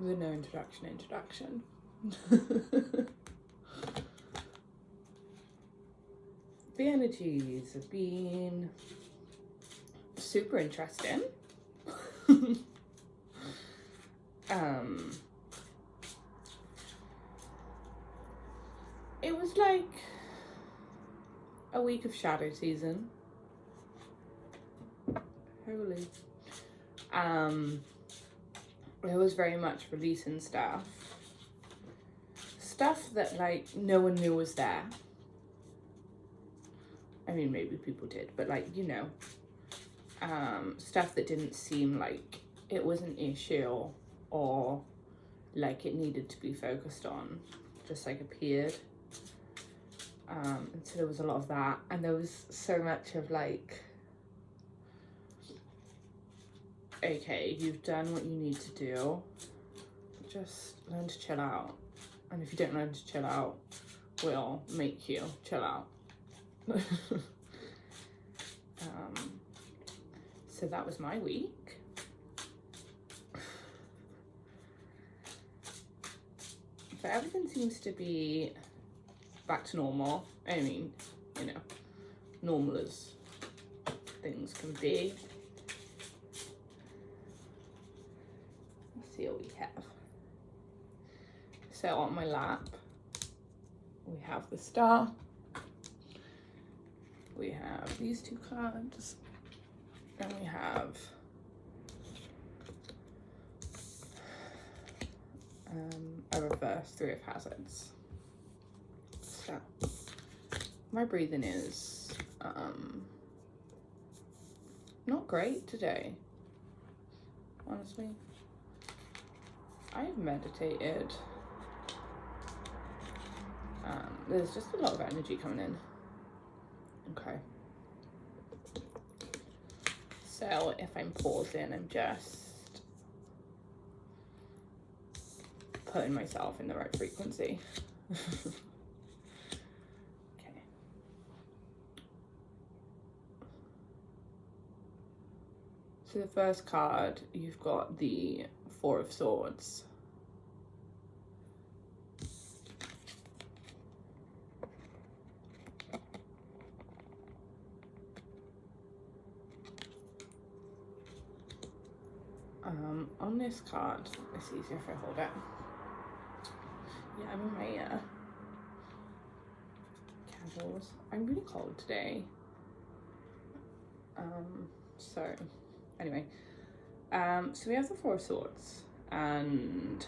The no introduction. The energies have been super interesting. It was like a week of shadow season. Holy. It was very much releasing stuff that like no one knew was there. I mean, maybe people did, but like, you know, stuff that didn't seem like it was an issue or like it needed to be focused on, just like appeared. And so there was a lot of that, and there was so much of like, okay, you've done what you need to do, just learn to chill out. And if you don't learn to chill out, we'll make you chill out. So that was my week. But everything seems to be back to normal. I mean, you know, normal as things can be. Let's see what we have. So on my lap, we have the Star. We have these two cards. And we have a reverse Three of Hazards. So my breathing is not great today, honestly. I've meditated. There's just a lot of energy coming in. Okay. So if I'm pausing, I'm just putting myself in the right frequency. Okay. So the first card, you've got the Four of Swords. On this card, it's easier if I hold it. Yeah, I'm in my casuals. I'm really cold today. So anyway, so we have the Four of Swords, and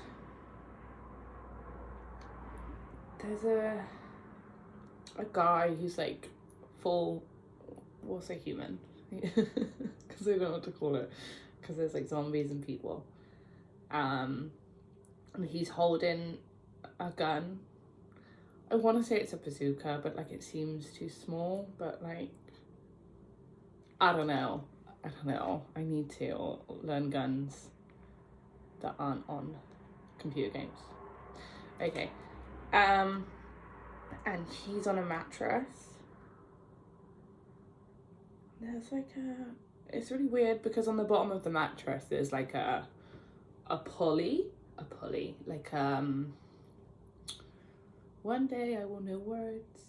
there's a guy who's like full, we'll say human, because I don't know what to call it, because there's like zombies and people. And he's holding a gun. I want to say it's a bazooka, but like it seems too small, but like, I don't know. I need to learn guns that aren't on computer games. Okay. And he's on a mattress. There's like it's really weird because on the bottom of the mattress there's like a pulley, like one day I will know words.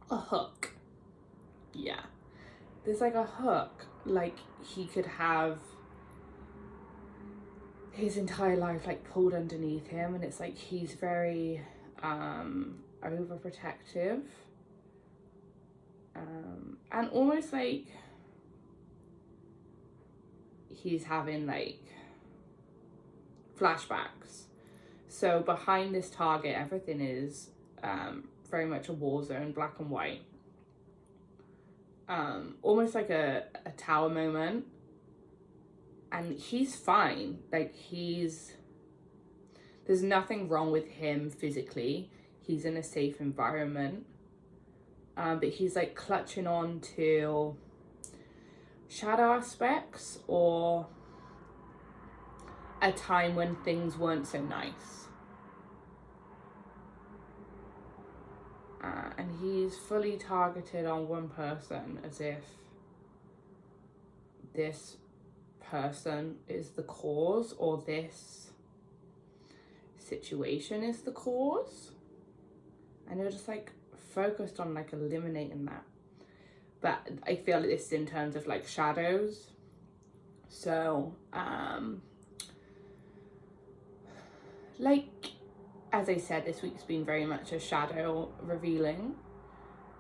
A hook. Yeah. There's like a hook, like he could have his entire life like pulled underneath him, and it's like he's very overprotective. And almost like he's having like flashbacks. So behind this target, everything is very much a war zone, black and white. Almost like a tower moment. And he's fine. Like there's nothing wrong with him physically. He's in a safe environment. But he's like clutching on to shadow aspects or a time when things weren't so nice. And he's fully targeted on one person, as if this person is the cause, or this situation is the cause, and you're just like focused on like eliminating that. But I feel like this is in terms of like shadows. So like as I said, this week's been very much a shadow revealing,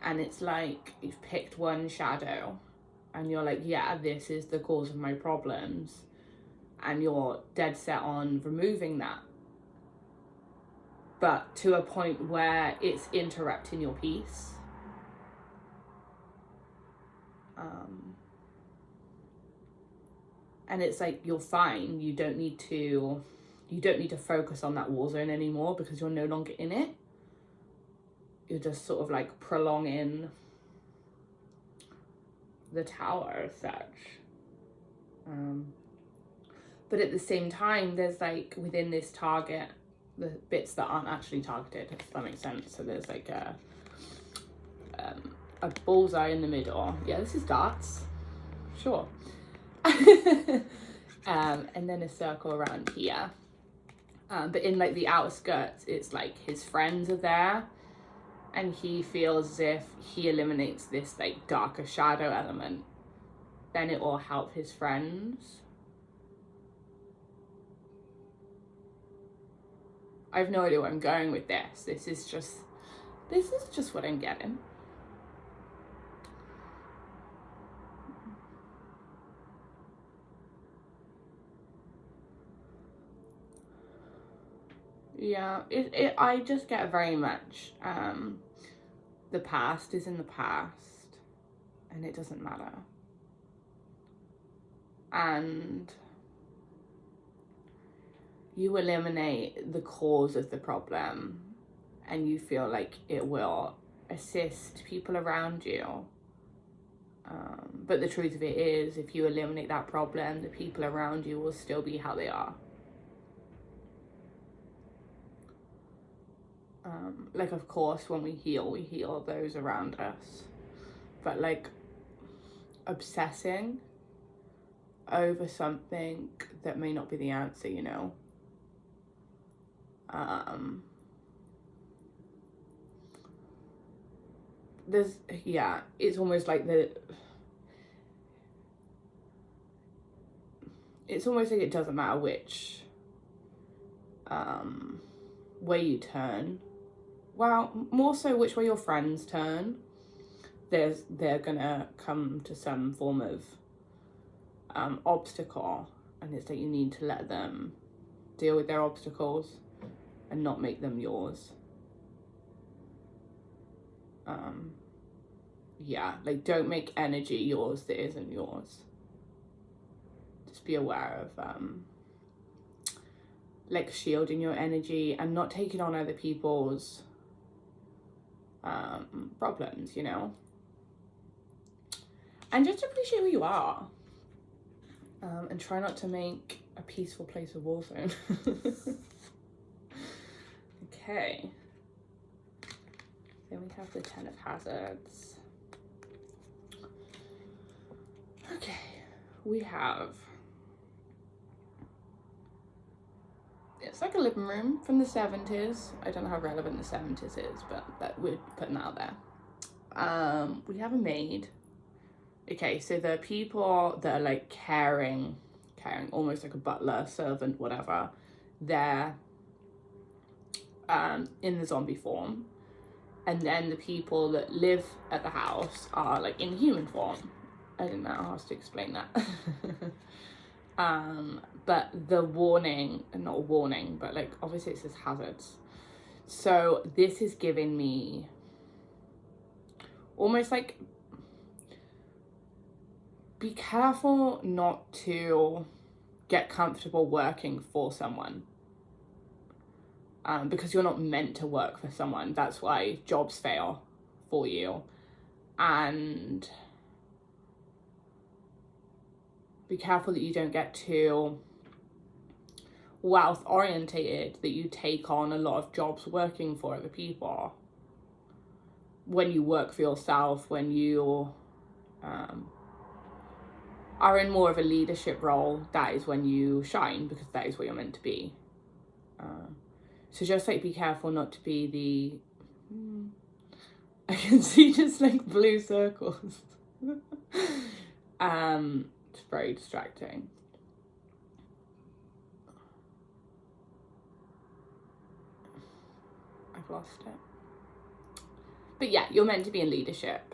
and it's like you've picked one shadow and you're like, yeah, this is the cause of my problems, and you're dead set on removing that, but to a point where it's interrupting your peace. And it's like, you're fine, you don't need to focus on that war zone anymore, because you're no longer in it. You're just sort of like prolonging the tower as such. But at the same time, there's like within this target, the bits that aren't actually targeted, if that makes sense. So there's like a bullseye in the middle. Yeah, this is darts. Sure. And then a circle around here. But in like the outskirts, it's like his friends are there, and he feels as if he eliminates this like darker shadow element, then it will help his friends. I have no idea where I'm going with this. This is just what I'm getting. Yeah, I just get very much, the past is in the past, and it doesn't matter. And you eliminate the cause of the problem, and you feel like it will assist people around you. But the truth of it is, if you eliminate that problem, the people around you will still be how they are. Like, of course, when we heal those around us. But like obsessing over something that may not be the answer, you know? It's almost like it's almost like it doesn't matter which way you turn. Well, more so which way your friends turn. They're gonna come to some form of obstacle, and it's that you need to let them deal with their obstacles and not make them yours. Like, don't make energy yours that isn't yours. Just be aware of like shielding your energy and not taking on other people's problems, you know? And just appreciate where you are, and try not to make a peaceful place a war zone. Okay, then we have the 10 of Hazards. Okay, we have, it's like a living room from the 70s. I don't know how relevant the 70s is, but we're putting that out there. We have a maid. Okay, so the people that are like caring, almost like a butler, servant, whatever, they're in the zombie form. And then the people that live at the house are like in human form. I don't know how else to explain that. But the warning, not a warning, but like obviously it says hazards. So this is giving me almost like, be careful not to get comfortable working for someone. Because you're not meant to work for someone. That's why jobs fail for you. And be careful that you don't get too wealth orientated, that you take on a lot of jobs working for other people. When you work for yourself, when you are in more of a leadership role, that is when you shine, because that is what you're meant to be. So just like be careful not to be I can see just like blue circles. It's very distracting. I've lost it. But yeah, you're meant to be in leadership.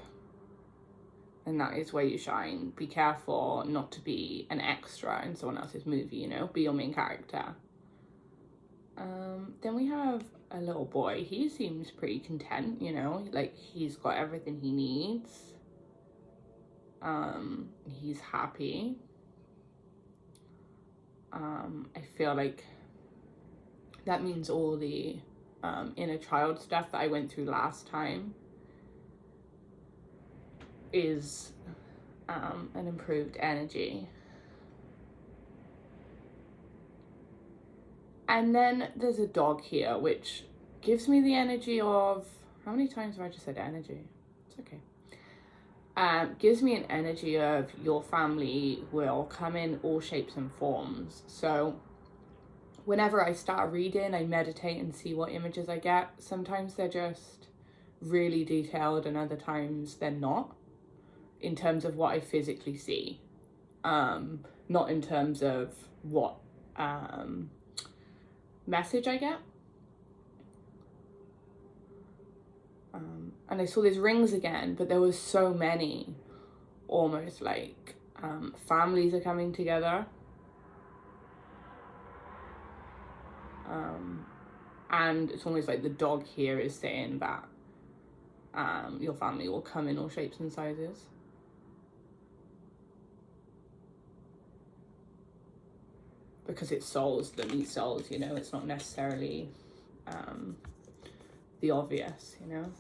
And that is where you shine. Be careful not to be an extra in someone else's movie, you know? Be your main character. Then we have a little boy. He seems pretty content, you know? Like, he's got everything he needs. He's happy. I feel like that means all the inner child stuff that I went through last time is an improved energy. And then there's a dog here, which gives me the energy of, how many times have I just said energy? It's okay. Gives me an energy of your family will come in all shapes and forms. So whenever I start reading, I meditate and see what images I get. Sometimes they're just really detailed and other times they're not, in terms of what I physically see. Not in terms of what message I get. And I saw these rings again, but there was so many, almost like families are coming together. And it's almost like the dog here is saying that your family will come in all shapes and sizes. Because it's souls that meet souls, you know, it's not necessarily the obvious, you know.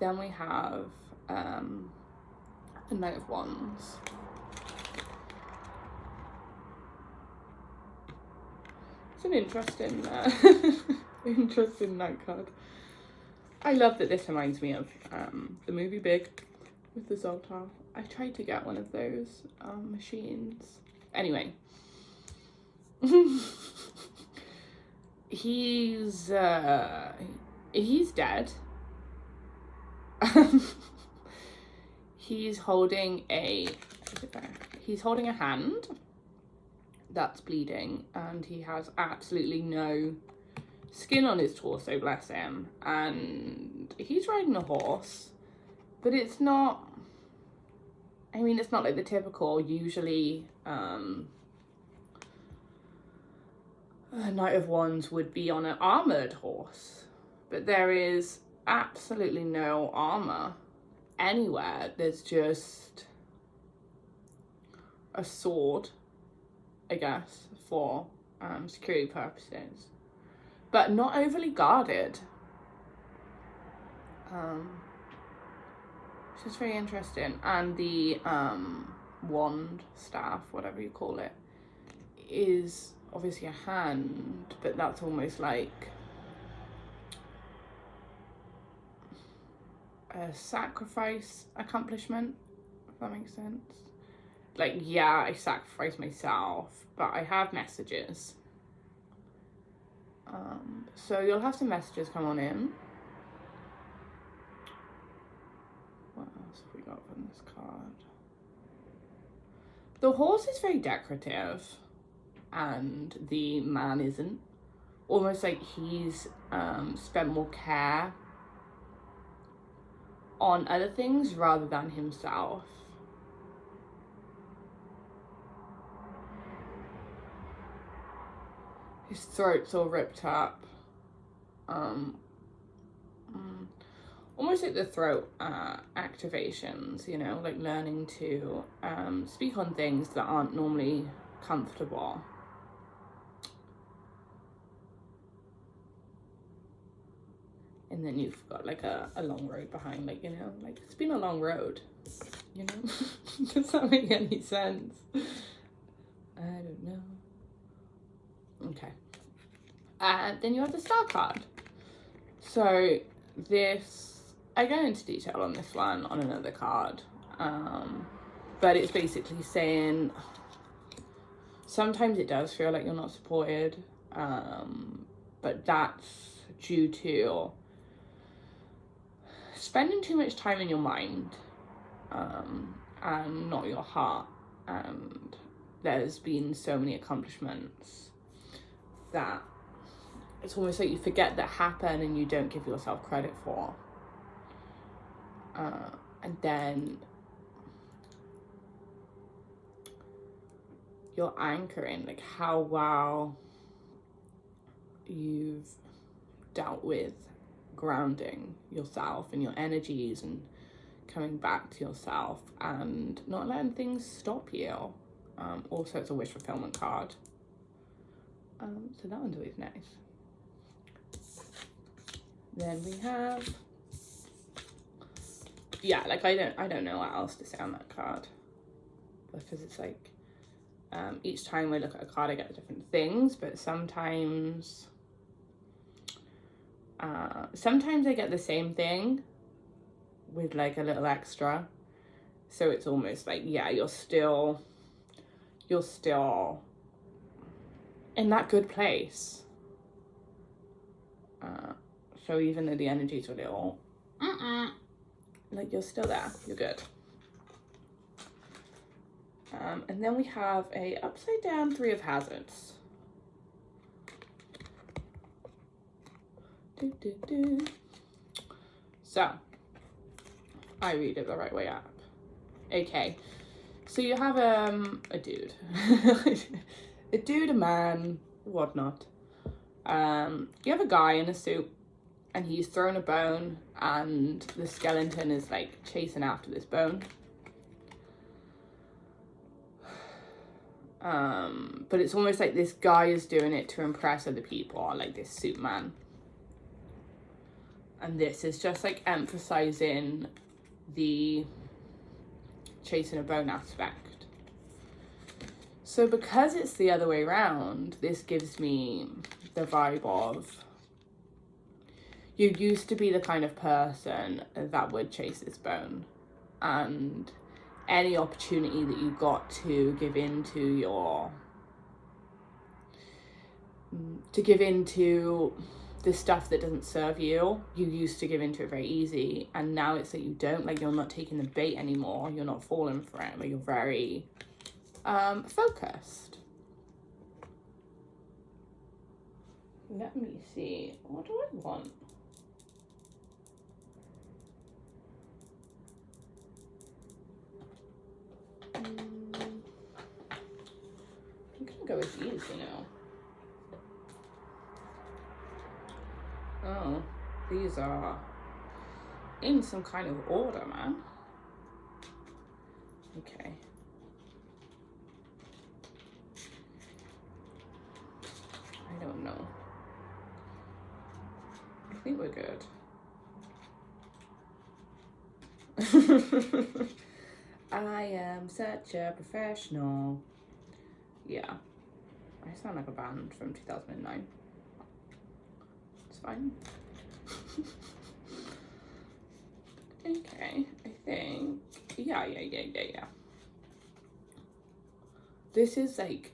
Then we have a Knight of Wands. It's an interesting, interesting night card. I love that this reminds me of the movie Big with the Zoltar. I tried to get one of those machines. Anyway. He's dead. He's holding a hand that's bleeding, and he has absolutely no skin on his torso, bless him. And he's riding a horse, but it's not, I mean, it's not like the typical, usually a Knight of Wands would be on an armoured horse, but there is absolutely no armour anywhere. There's just a sword, I guess, for security purposes, but not overly guarded. Which is very interesting. And the wand, staff, whatever you call it, is obviously a hand, but that's almost like a sacrifice accomplishment, if that makes sense. Like, yeah, I sacrifice myself, but I have messages. So you'll have some messages come on in. What else have we got from this card? The horse is very decorative, and the man isn't. Almost like he's spent more care on other things rather than himself. His throat's all ripped up. Almost like the throat activations, you know, like learning to speak on things that aren't normally comfortable. And then you've got like a long road behind, like, you know, like it's been a long road, you know. Does that make any sense? I don't know. Okay. Then you have the Star card. So this I go into detail on this one on another card, but it's basically saying sometimes it does feel like you're not supported, but that's due to spending too much time in your mind, and not your heart. And there's been so many accomplishments that it's almost like you forget that happen and you don't give yourself credit for. And then you're anchoring like how well you've dealt with grounding yourself and your energies and coming back to yourself and not letting things stop you. Also, it's a wish fulfillment card. So that one's always nice. Then we have, yeah, like I don't know what else to say on that card, because it's like each time I look at a card I get different things, but sometimes I get the same thing with like a little extra. So it's almost like, yeah, you're still in that good place. So even though the energies are a little, like you're still there, you're good. And then we have a upside down 3 of hazards. So, I read it the right way up. Okay, so you have a dude, a man, whatnot. You have a guy in a suit, and he's thrown a bone, and the skeleton is like chasing after this bone. But it's almost like this guy is doing it to impress other people, like this suit man. And this is just like emphasizing the chasing a bone aspect. So because it's the other way around, this gives me the vibe of you used to be the kind of person that would chase this bone, and any opportunity that you got to give into the stuff that doesn't serve you, you used to give into it very easy, and now it's that you don't, like you're not taking the bait anymore, you're not falling for it, but you're very focused. Let me see, what do I want? I'm gonna go with these, you know. Oh, these are in some kind of order, man. Okay. I don't know. I think we're good. I am such a professional. Yeah. I sound like a band from 2009. It's fine. Okay, I think, yeah. This is like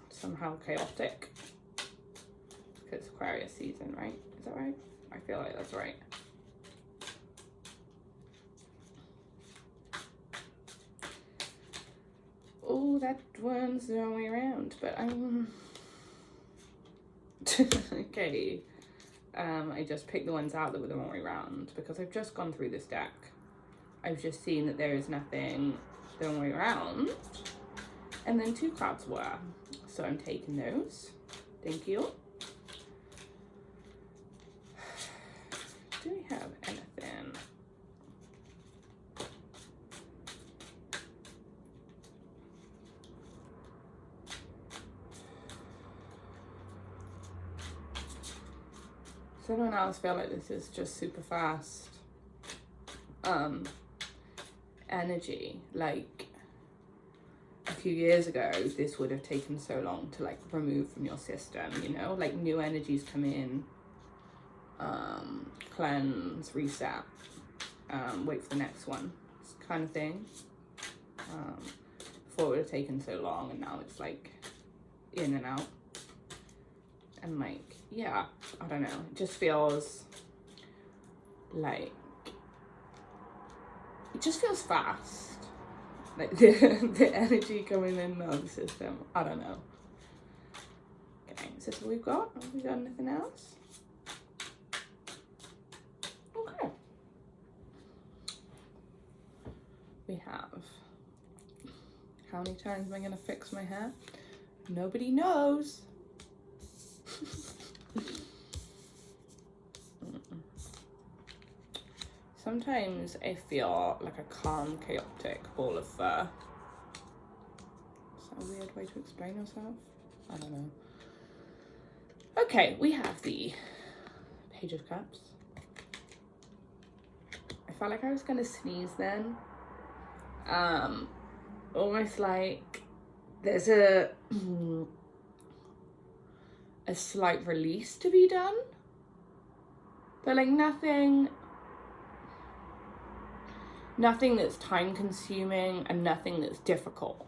somehow chaotic. It's Aquarius season, right? Is that right? I feel like that's right. Oh, that one's the wrong way around, but I'm... Okay. I just picked the ones out that were the wrong way around because I've just gone through this deck. I've just seen that there is nothing the wrong way around. And then 2 cards were. So I'm taking those. Thank you. Do we have anything? Does anyone else feel like this is just super fast energy? Like a few years ago, this would have taken so long to like remove from your system, you know, like new energies come in, cleanse, reset. wait for the next one kind of thing. Before it would have taken so long, and now it's like in and out. And like, yeah, I don't know, it just feels like, it just feels fast. Like the energy coming in the system. I don't know. Okay, is this what we've got? Have we got anything else? Okay. We have, how many times am I gonna fix my hair? Nobody knows. Sometimes I feel like a calm, chaotic ball of fur. Is that a weird way to explain yourself? I don't know. Okay, we have the Page of Cups. I felt like I was gonna sneeze then. Almost like there's a slight release to be done, but like nothing that's time consuming and nothing that's difficult.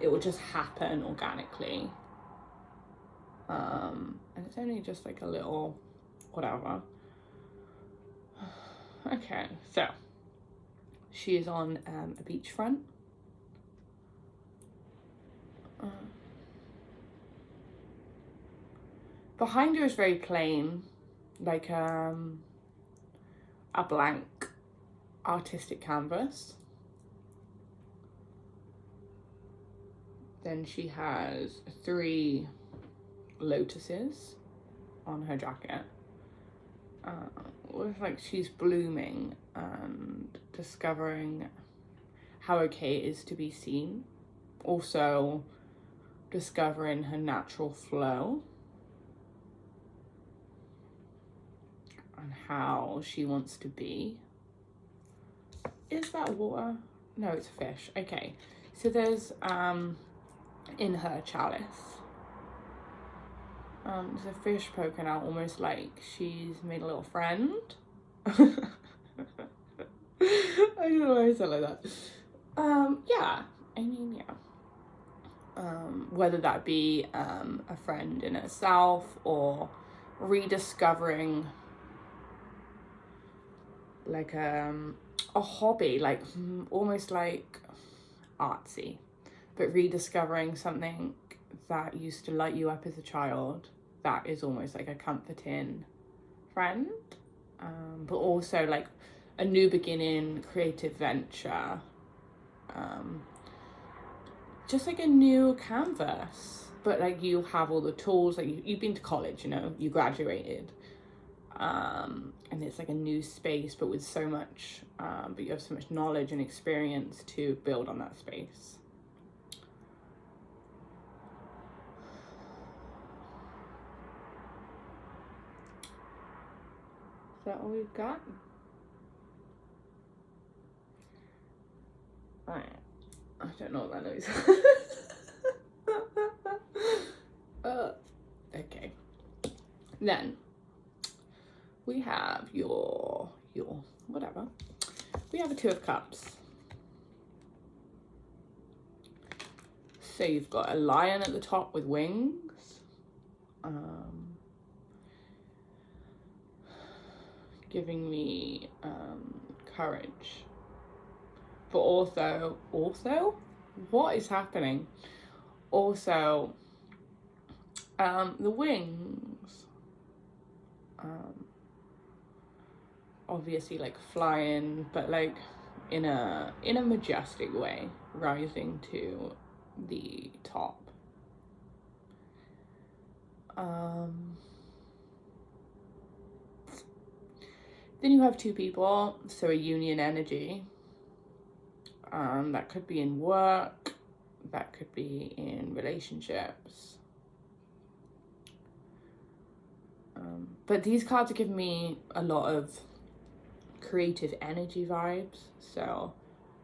It will just happen organically. And it's only just like a little whatever. Okay, so she is on a beachfront. Behind her is very plain, like a blank artistic canvas. Then she has 3 lotuses on her jacket. Looks like she's blooming and discovering how okay it is to be seen. Also discovering her natural flow and how she wants to be. Is that water? No, it's a fish. Okay, so there's in her chalice there's a fish poking out, almost like she's made a little friend. I don't know why I said like that. Yeah, I mean, yeah. Whether that be a friend in herself or rediscovering like a hobby, like almost like artsy, but rediscovering something that used to light you up as a child, that is almost like a comforting friend, but also like a new beginning, creative venture, just like a new canvas, but like you have all the tools, like you've been to college, you know, you graduated, and it's like a new space, but with so much, but you have so much knowledge and experience to build on that space. Is that all we've got? Alright. I don't know what that noise is. Okay. Then we have your whatever. We have a 2 of Cups. So you've got a lion at the top with wings. Giving me courage. But also, what is happening? Also, the wings, obviously like flying, but like in a majestic way, rising to the top. Then you have 2 people, so a union energy. That could be in work, that could be in relationships. But these cards are giving me a lot of creative energy vibes, so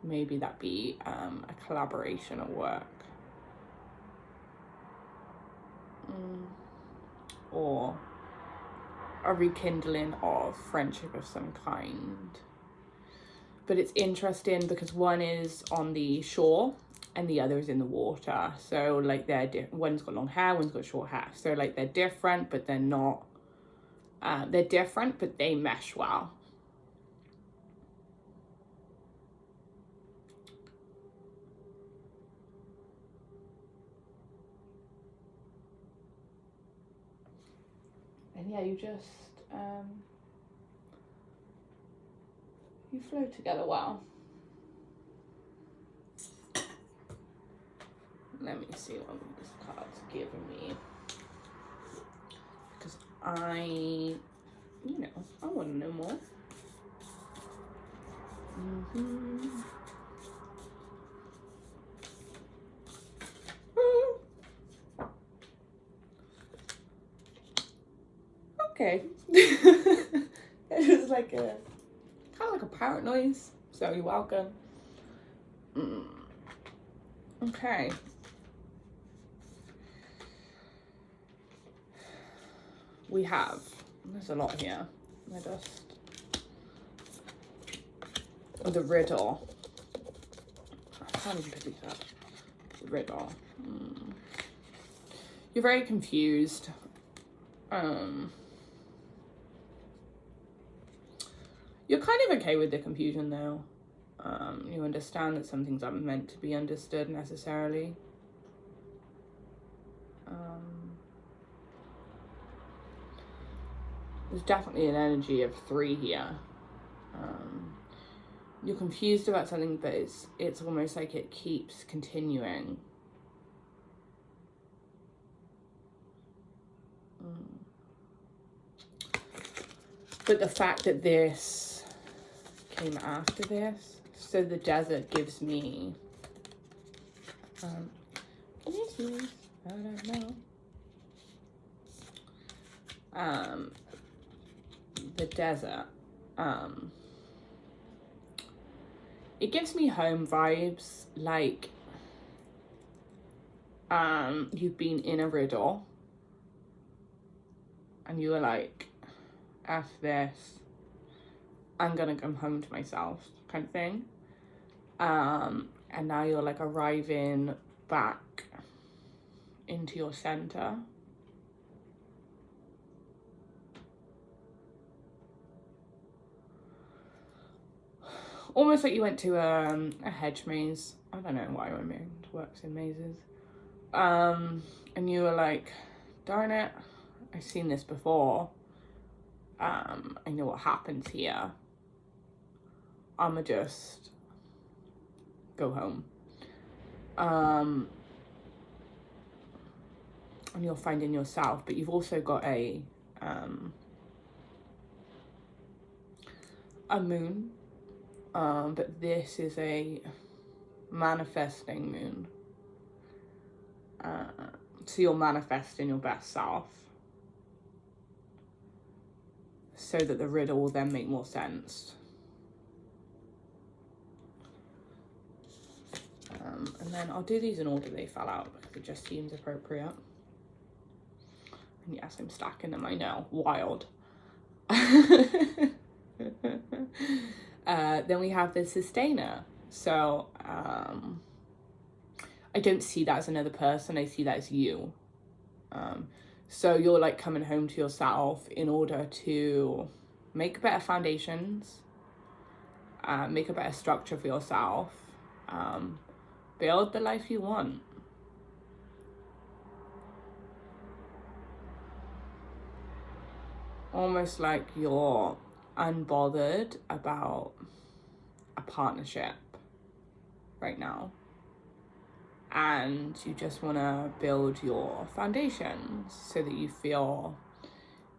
maybe that be a collaboration at work. Or a rekindling of friendship of some kind. But it's interesting because one is on the shore and the other is in the water. So like one's got long hair, one's got short hair. So like they're different, but they're not. They're different, but they mesh well. And yeah, you just you flow together well. Let me see what this card's giving me. Because I want to know more. Okay. It was like kind of like a parrot noise. So you're welcome. Okay. We have, there's a lot here. The riddle. I can't even pick these up. The riddle. You're very confused. You're kind of okay with the confusion though. You understand that some things aren't meant to be understood necessarily. There's definitely an energy of 3 here. You're confused about something, but it's almost like it keeps continuing. But the fact that this came after this, so the desert gives me, can you see this? I don't know. The desert, it gives me home vibes, like, you've been in a riddle, and you were like, F this, I'm gonna come home to myself, kind of thing. And now you're like arriving back into your center. Almost like you went to a hedge maze. I don't know why my mind works in mazes. And you were like, darn it, I've seen this before. I know what happens here. I'ma just go home. And you're finding yourself, but you've also got a moon. But this is a manifesting moon. So you're manifesting your best self, so that the riddle will then make more sense. And then I'll do these in order they fell out because it just seems appropriate. And yes, I'm stacking them, I know, wild. Then we have the sustainer. So I don't see that as another person, I see that as you. So you're like coming home to yourself in order to make better foundations, make a better structure for yourself, build the life you want. Almost like you're unbothered about a partnership right now. And you just want to build your foundations so that you feel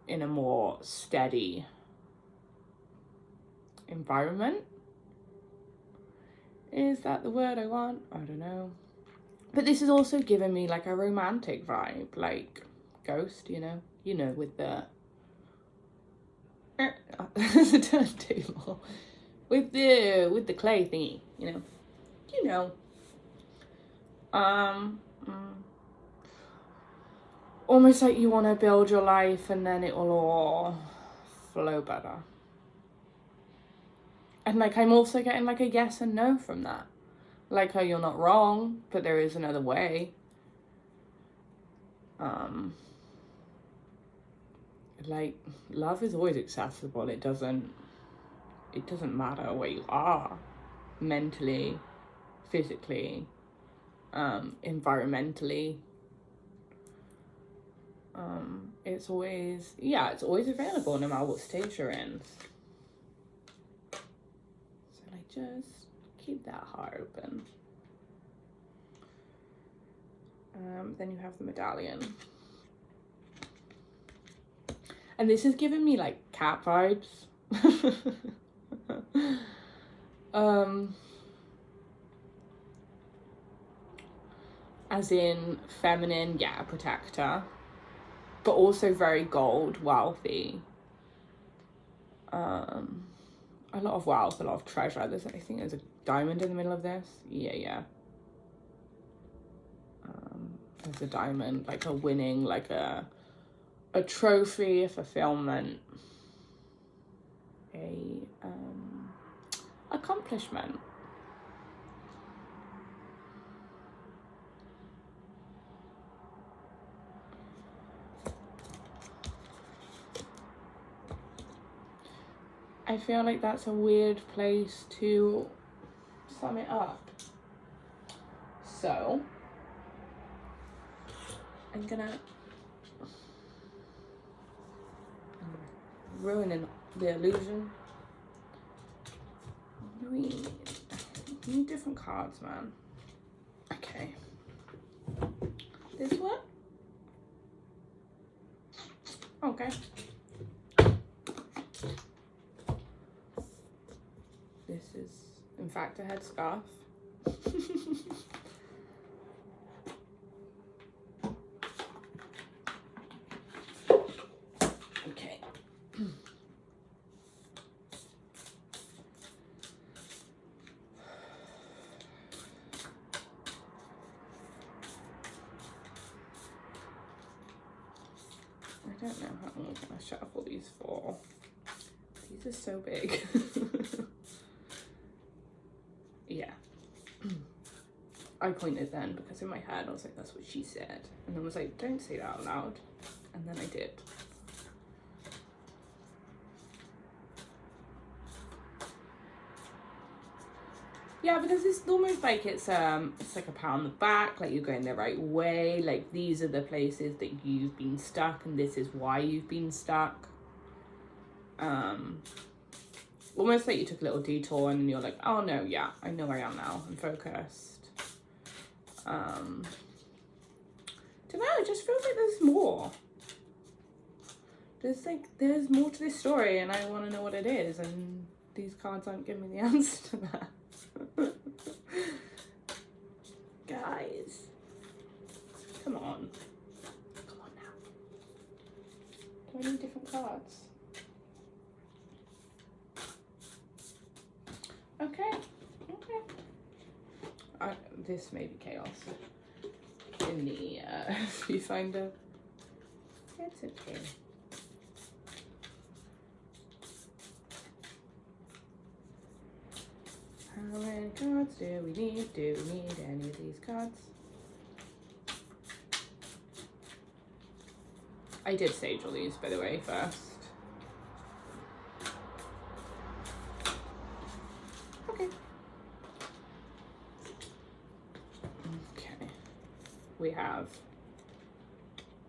in a more steady environment. Is that the word I want? I don't know. But this is also giving me like a romantic vibe, like Ghost, you know, with the turntable, with the clay thingy, almost like you want to build your life and then it will all flow better. And like I'm also getting like a yes and no from that. Like, oh, you're not wrong, but there is another way. Like, love is always accessible. It doesn't matter where you are mentally, physically, environmentally. It's always available no matter what stage you're in. So like, just keep that heart open. Then you have the medallion. And this is giving me like cat vibes. As in feminine, yeah, protector, but also very gold, wealthy. A lot of wealth, a lot of treasure. I think there's a diamond in the middle of this. Yeah. There's a diamond, like a winning, like a trophy, a fulfillment, a accomplishment. I feel like that's a weird place to sum it up. So I'm gonna ruin the illusion. We need different cards, man. Okay. This one? Okay. This is, in fact, a headscarf. Okay. I don't know how long I'm gonna shuffle these for. These are so big. Yeah. I pointed then because in my head I was like, that's what she said. And then I was like, don't say that out loud. And then I did. Yeah, because it's almost like it's like a pat on the back, like you're going the right way, like these are the places that you've been stuck and this is why you've been stuck. Almost like you took a little detour and you're like, oh no, yeah, I know where I am now, I'm focused. Don't know, it just feels like there's more. There's more to this story and I want to know what it is, and these cards aren't giving me the answer to that. Guys, come on now. Do I need different cards? Okay. This may be chaos in the viewfinder. It's okay. How many cards do we need? Do we need any of these cards? I did stage all these, by the way, first. Okay. Okay. We have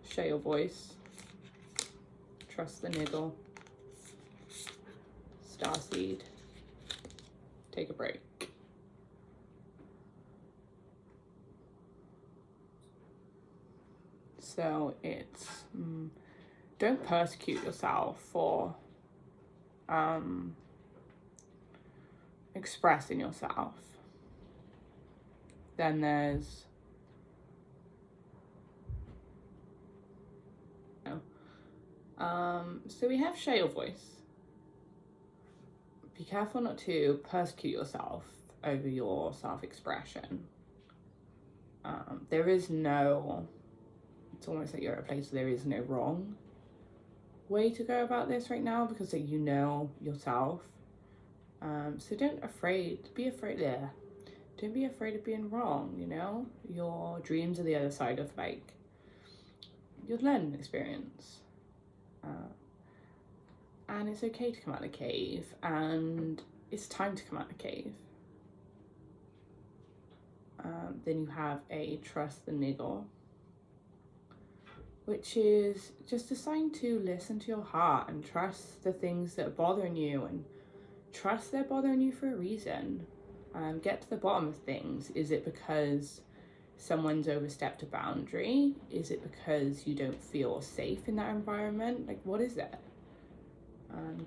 share your voice, trust the niggle, starseed, take a break. So it's don't persecute yourself for expressing yourself. Then there's so we have share your voice. Be careful not to persecute yourself over your self-expression. There is no, it's almost like you're at a place where there is no wrong. way to go about this right now because like, you know yourself. So don't be afraid there. Don't be afraid of being wrong, you know? Your dreams are the other side of like your learning experience. And it's okay to come out of the cave, and it's time to come out of the cave. Then you have a trust the niggle, which is just a sign to listen to your heart and trust the things that are bothering you, and trust they're bothering you for a reason. Get to the bottom of things. Is it because someone's overstepped a boundary? Is it because you don't feel safe in that environment? Like, what is it?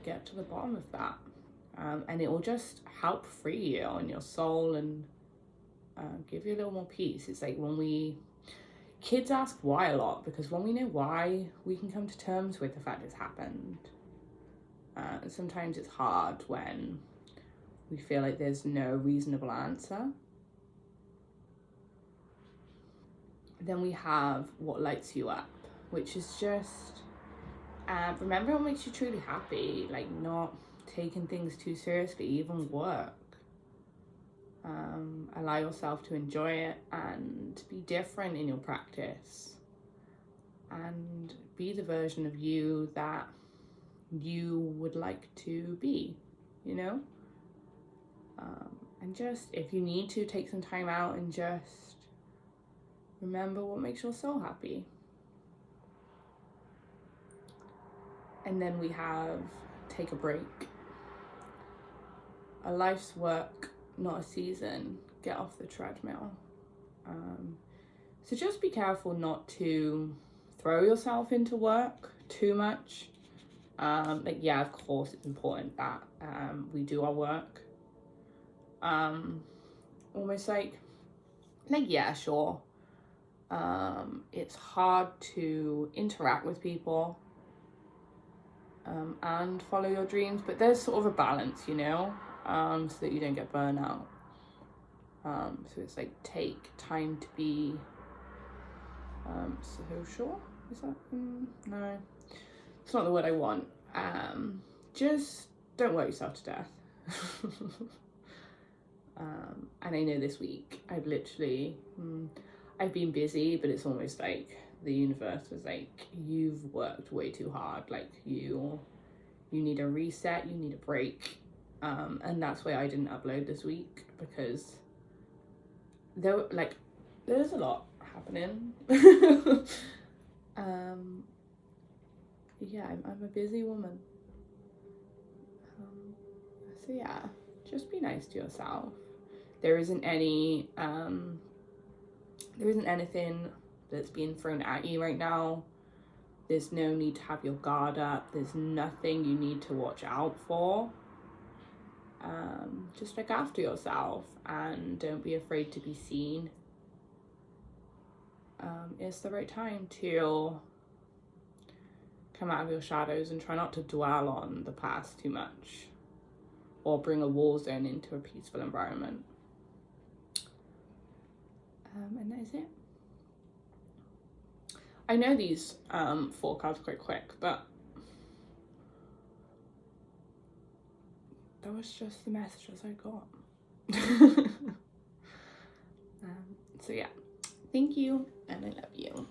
Get to the bottom of that. And it will just help free you and your soul and give you a little more peace. It's like kids ask why a lot, because when we know why, we can come to terms with the fact it's happened. Sometimes it's hard when we feel like there's no reasonable answer. Then we have what lights you up, which is just remember what makes you truly happy, like not taking things too seriously, even work. Allow yourself to enjoy it and be different in your practice and be the version of you that you would like to be, you know? And just, if you need to, take some time out and just remember what makes your soul happy. And then we have take a break. A life's work, not a season. Get off the treadmill. So just be careful not to throw yourself into work too much. Like, yeah, of course it's important that we do our work. Almost like yeah, sure. It's hard to interact with people and follow your dreams, but there's sort of a balance, you know, so that you don't get burnt out. So it's like, take time to be social. Is that no, it's not the word I want. Just don't work yourself to death. And I know this week I've been busy, but it's almost like the universe was like, you've worked way too hard, like you need a reset, you need a break. And that's why I didn't upload this week, because there's a lot happening. Yeah, I'm a busy woman. So yeah, just be nice to yourself. There isn't anything that's being thrown at you right now. There's no need to have your guard up. There's nothing you need to watch out for. Just look after yourself and don't be afraid to be seen. It's the right time to come out of your shadows and try not to dwell on the past too much or bring a war zone into a peaceful environment. And that is it. I know these 4 cards quite quick, but that was just the messages I got. So yeah, thank you, and I love you.